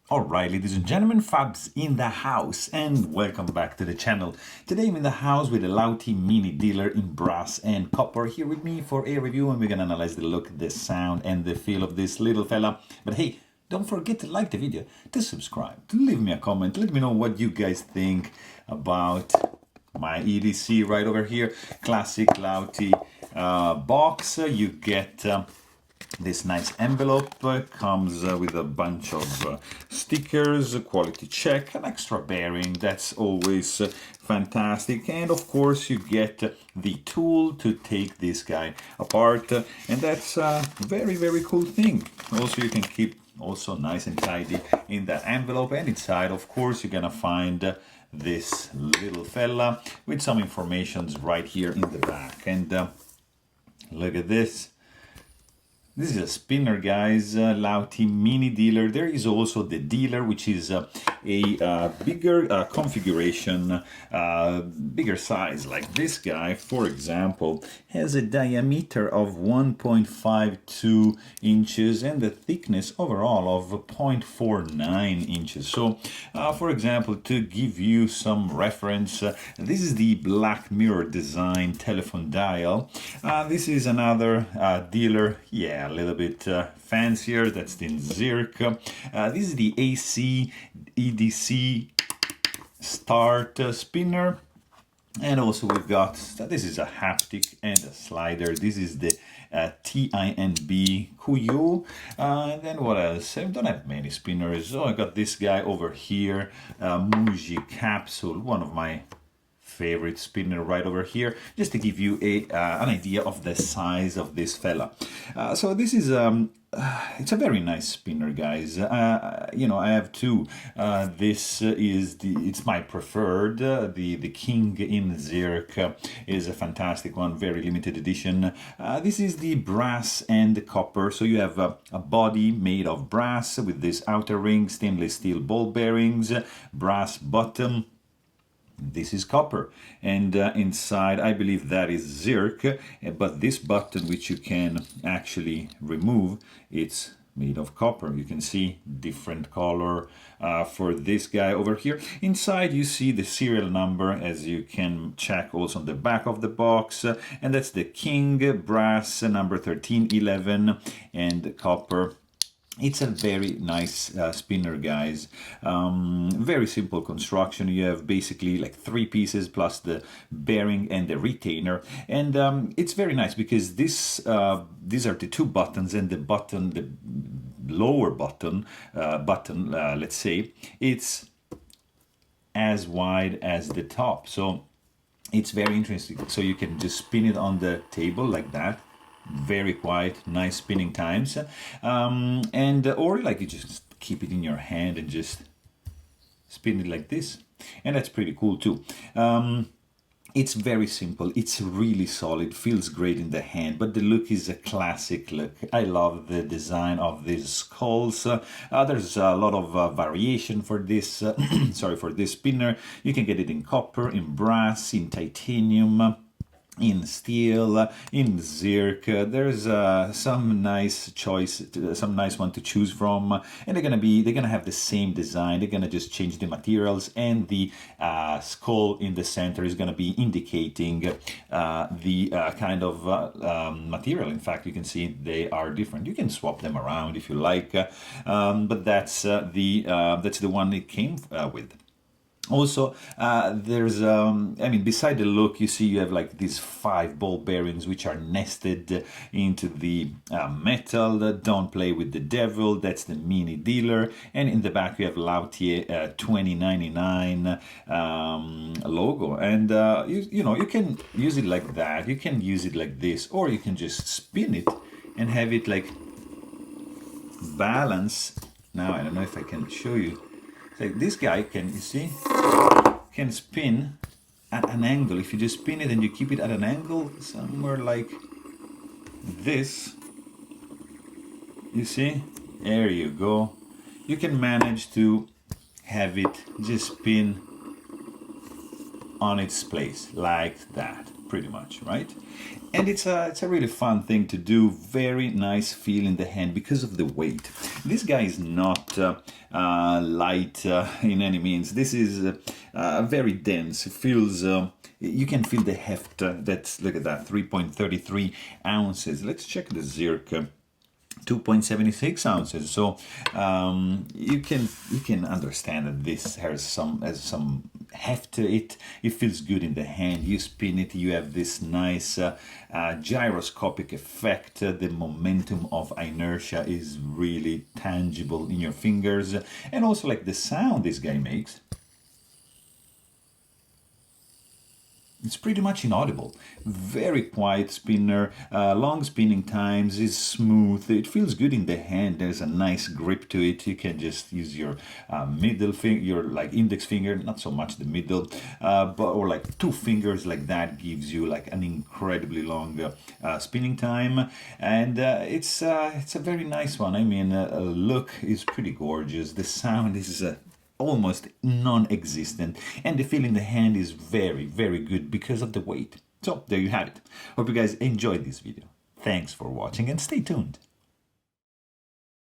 Alright, ladies and gentlemen, Fabs in the house, and welcome back to the channel. Today I'm in the house with a Lautie mini dealer in brass and copper here with me for a review, and we're gonna analyze the look, the sound, and the feel of this little fella. But hey, don't forget to like the video, to subscribe, to leave me a comment, let me know what you guys think about my EDC right over here. Classic Lautie box. You get this nice envelope, comes with a bunch of stickers, a quality check, an extra bearing, that's always fantastic, and of course you get the tool to take this guy apart, and that's a very cool thing. Also, you can keep also nice and tidy in that envelope, and inside of course you're gonna find this little fella with some informations right here in the back. And look at this. This is a spinner, guys, Lautie mini dealer. There is also the dealer, which is a bigger configuration, bigger size. Like this guy, for example, has a diameter of 1.52 inches and a thickness overall of 0.49 inches. So, for example, to give you some reference, this is the black mirror design telephone dial. This is another dealer, yeah, a little bit fancier. That's the Zirk. This is the AC EDC start spinner, and also we've got, this is a haptic and a slider. This is the TINB Kuyo. And then what else? I don't have many spinners. Oh, I got this guy over here, Muji Capsule, one of my favorite spinner right over here, just to give you an idea of the size of this fella. So this is it's a very nice spinner, guys. You know, I have two. This is it's my preferred. The King in Zirk is a fantastic one, very limited edition. This is the brass and the copper. So you have a body made of brass with this outer ring, stainless steel ball bearings, brass bottom. This is copper, and inside I believe that is Zirk, but this button, which you can actually remove, it's made of copper. You can see different color for this guy over here. Inside you see the serial number, as you can check also on the back of the box, and that's the King brass number 1311 and copper. It's a very nice spinner, guys. Very simple construction. You have basically like three pieces plus the bearing and the retainer, and it's very nice because this these are the two buttons, and the button, the lower button, let's say, it's as wide as the top. So it's very interesting. So you can just spin it on the table like that. Very quiet, nice spinning times, and or like you just keep it in your hand and just spin it like this, and that's pretty cool too. It's very simple, it's really solid, feels great in the hand, but the look is a classic look. I love the design of these skulls. There's a lot of variation for this sorry, for this spinner. You can get it in copper, in brass, in titanium, in steel, in Zirk. There's some nice choice, some nice one to choose from, and they're gonna have the same design. They're gonna just change the materials, and the skull in the center is gonna be indicating the kind of material. In fact, you can see they are different. You can swap them around if you like, but that's the one it came with. Also, there's, I mean, beside the look, you see you have like these 5 ball bearings which are nested into the metal. Don't play with the devil, that's the mini dealer. And in the back, you have Lautie 2099 logo. And, you know, you can use it like that, you can use it like this, or you can just spin it and have it like balance. Now, I don't know if I can show you. Like this guy can, you see, can spin at an angle. If you just spin it and you keep it at an angle, somewhere like this, you see, there you go. You can manage to have it just spin on its place like that. pretty much, right? And it's a really fun thing to do. Very nice feel in the hand because of the weight. This guy is not light in any means. This is very dense. It feels you can feel the heft. That's, look at that, 3.33 ounces. Let's check the Zirk. 2.76 ounces. So you can understand that this has some heft to it. It feels good in the hand. You spin it, you have this nice gyroscopic effect. The momentum of inertia is really tangible in your fingers, and also like the sound this guy makes. It's pretty much inaudible. Very quiet spinner, long spinning times, is smooth. It feels good in the hand. There's a nice grip to it. You can just use your middle finger, your like index finger, not so much the middle, or like two fingers like that gives you like an incredibly long spinning time. And it's a very nice one. I mean, look is pretty gorgeous. The sound is almost non-existent, and the feel in the hand is very, very good because of the weight. So there you have it. Hope you guys enjoyed this video. Thanks for watching and stay tuned.